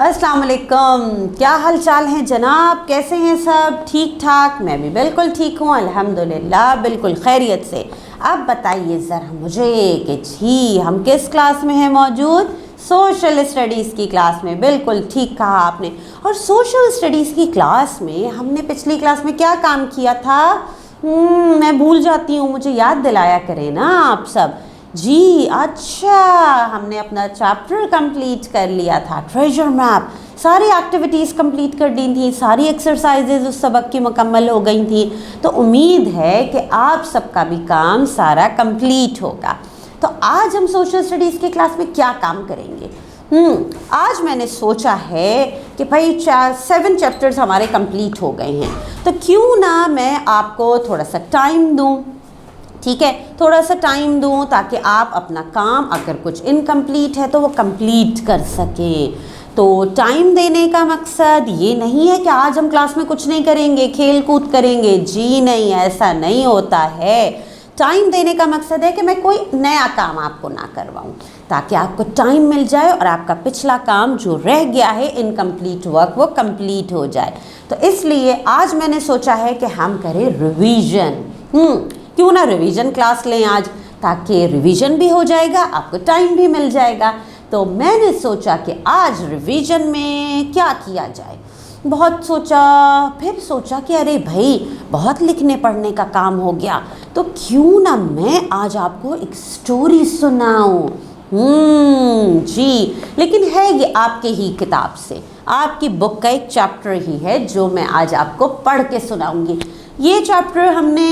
अस्सलाम वालेकुम। क्या हाल चाल हैं जनाब, कैसे हैं सब? ठीक ठाक? मैं भी बिल्कुल ठीक हूँ अल्हम्दुलिल्लाह, बिल्कुल खैरियत से। अब बताइए ज़रा मुझे कि जी हम किस क्लास में हैं मौजूद? सोशल स्टडीज़ की क्लास में। बिल्कुल ठीक कहा आपने। और सोशल स्टडीज़ की क्लास में हमने पिछली क्लास में क्या काम किया था? मैं भूल जाती हूँ, मुझे याद दिलाया करें ना आप सब। जी अच्छा, हमने अपना चैप्टर कंप्लीट कर लिया था, ट्रेजर मैप। सारी एक्टिविटीज़ कंप्लीट कर दी थी, सारी एक्सरसाइजेज उस सबक की मुकम्मल हो गई थी। तो उम्मीद है कि आप सबका भी काम सारा कंप्लीट होगा। तो आज हम सोशल स्टडीज़ की क्लास में क्या काम करेंगे? आज मैंने सोचा है कि भाई 7 चैप्टर्स हमारे कंप्लीट हो गए हैं, तो क्यों ना मैं आपको थोड़ा सा टाइम दूं। ठीक है, थोड़ा सा टाइम दूं ताकि आप अपना काम अगर कुछ इनकम्प्लीट है तो वो कंप्लीट कर सकें। तो टाइम देने का मकसद ये नहीं है कि आज हम क्लास में कुछ नहीं करेंगे, खेल कूद करेंगे। जी नहीं, ऐसा नहीं होता है। टाइम देने का मकसद है कि मैं कोई नया काम आपको ना करवाऊं, ताकि आपको टाइम मिल जाए और आपका पिछला काम जो रह गया है इनकम्प्लीट वर्क वो कंप्लीट हो जाए। तो इसलिए आज मैंने सोचा है कि हम करें रिवीजन। क्यों ना रिवीजन क्लास लें आज, ताकि रिवीजन भी हो जाएगा, आपको टाइम भी मिल जाएगा। तो मैंने सोचा कि आज रिवीजन में क्या किया जाए। बहुत सोचा, फिर सोचा कि अरे भाई बहुत लिखने पढ़ने का काम हो गया, तो क्यों ना मैं आज आपको एक स्टोरी सुनाऊं। जी, लेकिन है ये आपके ही किताब से, आपकी बुक का एक चैप्टर ही है जो मैं आज आपको पढ़ के सुनाऊंगी। ये चैप्टर हमने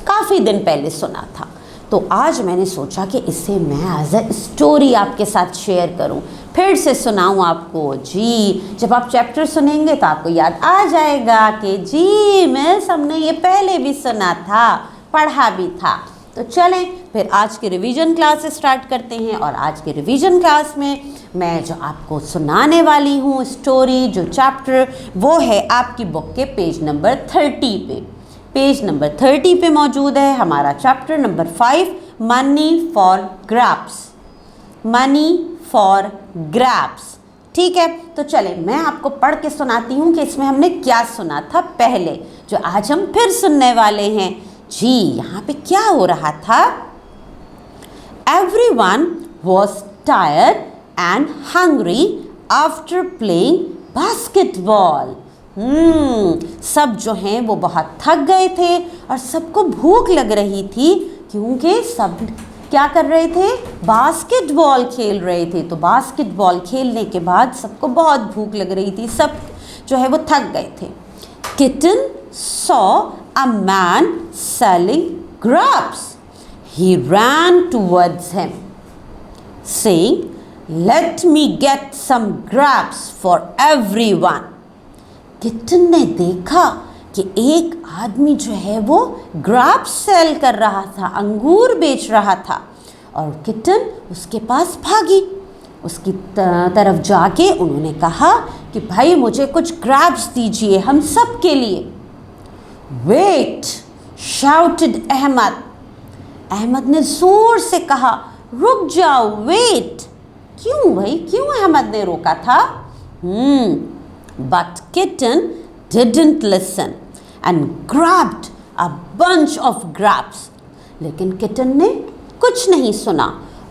काफ़ी दिन पहले सुना था, तो आज मैंने सोचा कि इसे मैं एज अ स्टोरी आपके साथ शेयर करूं, फिर से सुनाऊं आपको। जी, जब आप चैप्टर सुनेंगे तो आपको याद आ जाएगा कि जी मिस हमने ये पहले भी सुना था, पढ़ा भी था। तो चलें फिर आज की रिवीजन क्लास स्टार्ट करते हैं। और आज की रिवीजन क्लास में मैं जो आपको सुनाने वाली हूँ स्टोरी, जो चैप्टर, वो है आपकी बुक के पेज नंबर 30 पे। पेज नंबर 30 पे मौजूद है हमारा chapter number 5, money for grapes. Money for grapes. ठीक है, तो चले मैं आपको पढ़ के सुनाती हूँ कि इसमें हमने क्या सुना था पहले, जो आज हम फिर सुनने वाले हैं। जी, यहाँ पे क्या हो रहा था? Everyone was tired and hungry after playing basketball. सब जो हैं वो बहुत थक गए थे और सबको भूख लग रही थी, क्योंकि सब क्या कर रहे थे? बास्केटबॉल खेल रहे थे। तो बास्केटबॉल खेलने के बाद सबको बहुत भूख लग रही थी, सब जो है वो थक गए थे। Kitten saw a man selling grapes. He ran towards him, saying, "Let me get some grapes for everyone." Kitten ने देखा कि एक आदमी जो है वो ग्रैप्स सेल कर रहा था, अंगूर बेच रहा था, और किटन उसके पास भागी। उसकी तरफ जाके उन्होंने कहा कि भाई मुझे कुछ ग्रैप्स दीजिए हम सब के लिए। Wait, shouted Ahmad. अहमद ने जोर से कहा, रुक जाओ, वेट। क्यों भाई, क्यों अहमद ने रोका था? But kitten didn't listen and grabbed a bunch of grapes. लेकिन किटन ने कुछ नहीं सुना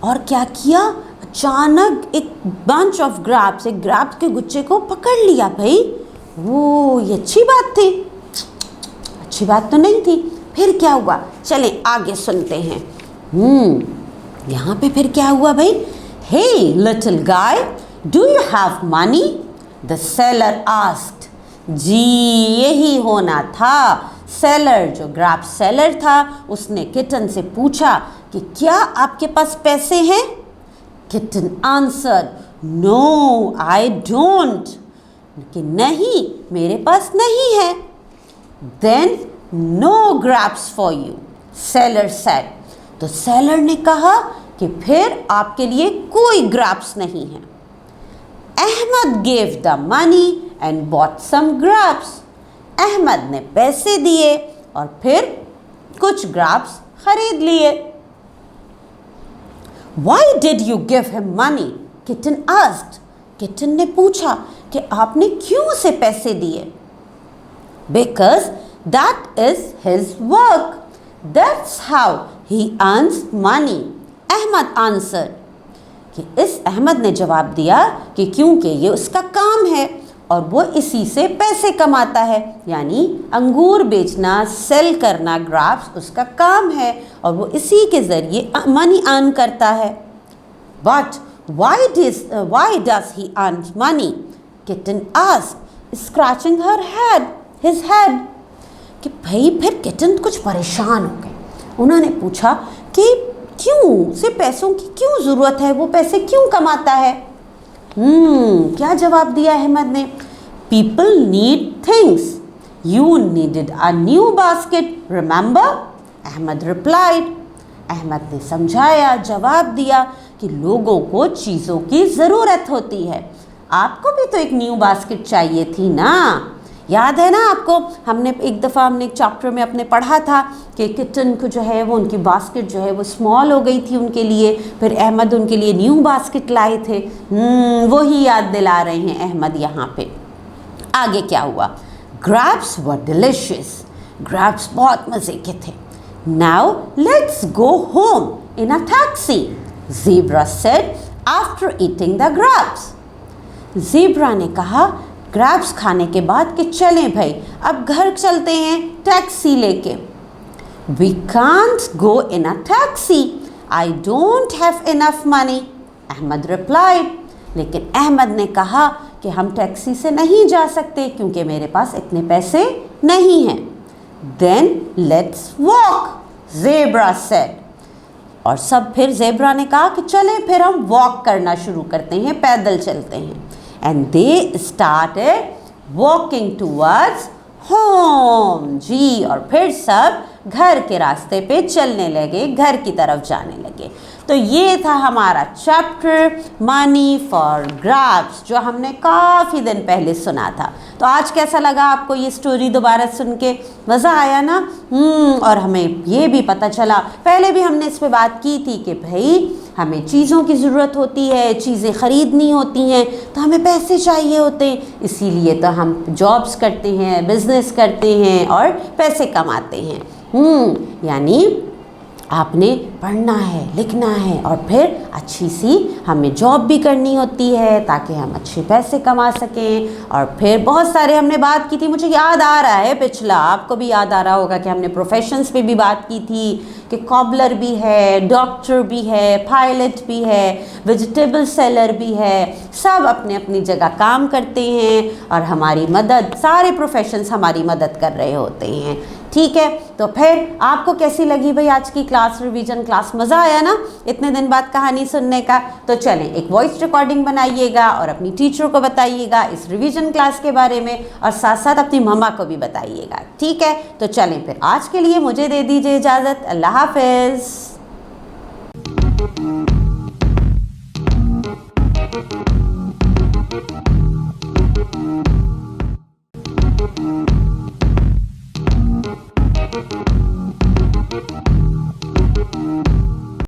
और क्या किया? अचानक एक bunch of grapes, एक ग्रैप्स के गुच्छे को पकड़ लिया। भाई वो ये अच्छी बात थी? अच्छी बात तो नहीं थी। फिर क्या हुआ? चलें आगे सुनते हैं। यहाँ पे फिर क्या हुआ भाई? Hey little guy, do you have money? The seller asked. जी, यही होना था। सेलर, जो ग्रैप सेलर था, उसने किटन से पूछा कि क्या आपके पास पैसे हैं? Kitten answered, no I don't. कि नहीं, मेरे पास नहीं है। Then no grapes for you, seller said. तो सेलर ने कहा कि फिर आपके लिए कोई ग्रैप्स नहीं है। Ahmad gave the money and bought some grapes. Ahmad ने पैसे दिए और फिर कुछ ग्रैप्स खरीद लिए। Why did you give him money? Kitten asked. Kitten ने पूछा कि आपने क्यों उसे पैसे दिए? Because that is his work. That's how he earns money. Ahmad answered. कि इस अहमद ने जवाब दिया कि क्योंकि ये उसका काम है और वो इसी से पैसे कमाता है, यानी अंगूर बेचना, सेल करना, ग्राफ्स उसका काम है और वो इसी के ज़रिए मनी अर्न करता है। But why does he earn money? Kitten asked, scratching his head. कि भाई फिर किटन कुछ परेशान हो गए। उन्होंने पूछा कि क्यों, उसे पैसों की क्यों ज़रूरत है, वो पैसे क्यों कमाता है? क्या जवाब दिया अहमद ने? People need things. You needed a new basket, remember? Ahmad replied. Ahmad ने समझाया, जवाब दिया कि लोगों को चीज़ों की ज़रूरत होती है। आपको भी तो एक न्यू बास्केट चाहिए थी ना? याद है ना आपको, हमने एक चैप्टर में अपने पढ़ा था कि किटन को जो है वो उनकी बास्केट जो है वो स्मॉल हो गई थी उनके लिए, फिर अहमद उनके लिए न्यू बास्केट लाए थे। वो ही याद दिला रहे हैं अहमद यहाँ पे। आगे क्या हुआ? ग्रैप्स वर डिलिशियस। ग्रैप्स बहुत मज़े के थे। Now let's go home in a taxi, zebra said after eating the grapes. Zebra ने कहा ग्रैप्स खाने के बाद कि चलें भाई अब घर चलते हैं टैक्सी लेके। We can't go in a taxi, I don't have enough money, Ahmed replied. लेकिन अहमद ने कहा कि हम टैक्सी से नहीं जा सकते क्योंकि मेरे पास इतने पैसे नहीं हैं। Then let's walk, zebra said. और सब फिर ज़ेब्रा ने कहा कि चलें फिर हम वॉक करना शुरू करते हैं, पैदल चलते हैं। And they started walking towards home. जी, और फिर सब घर के रास्ते पे चलने लगे, घर की तरफ जाने लगे। तो ये था हमारा चैप्टर मनी फॉर ग्रैप्स, जो हमने काफ़ी दिन पहले सुना था। तो आज कैसा लगा आपको ये स्टोरी दोबारा सुन के? मज़ा आया ना? और हमें ये भी पता चला, पहले भी हमने इस पे बात की थी कि भाई हमें चीज़ों की ज़रूरत होती है, चीज़ें ख़रीदनी होती हैं तो हमें पैसे चाहिए होते हैं, इसीलिए तो हम जॉब्स करते हैं, बिज़नेस करते हैं और पैसे कमाते हैं। यानी आपने पढ़ना है, लिखना है और फिर अच्छी सी हमें जॉब भी करनी होती है ताकि हम अच्छे पैसे कमा सकें। और फिर बहुत सारे हमने बात की थी, मुझे याद आ रहा है पिछला, आपको भी याद आ रहा होगा कि हमने प्रोफेशंस पे भी बात की थी कि कॉबलर भी है, डॉक्टर भी है, पायलट भी है, वेजिटेबल सेलर भी है, सब अपने अपनी जगह काम करते हैं और हमारी मदद, सारे प्रोफेशंस हमारी मदद कर रहे होते हैं। ठीक है, तो फिर आपको कैसी लगी भाई आज की क्लास, रिवीजन क्लास? मज़ा आया ना इतने दिन बाद कहानी सुनने का? तो चलें एक वॉइस रिकॉर्डिंग बनाइएगा और अपनी टीचर को बताइएगा इस रिवीजन क्लास के बारे में और साथ साथ अपनी मम्मा को भी बताइएगा। ठीक है, तो चलें फिर आज के लिए मुझे दे दीजिए इजाज़त। अल्लाह हाफ़िज़।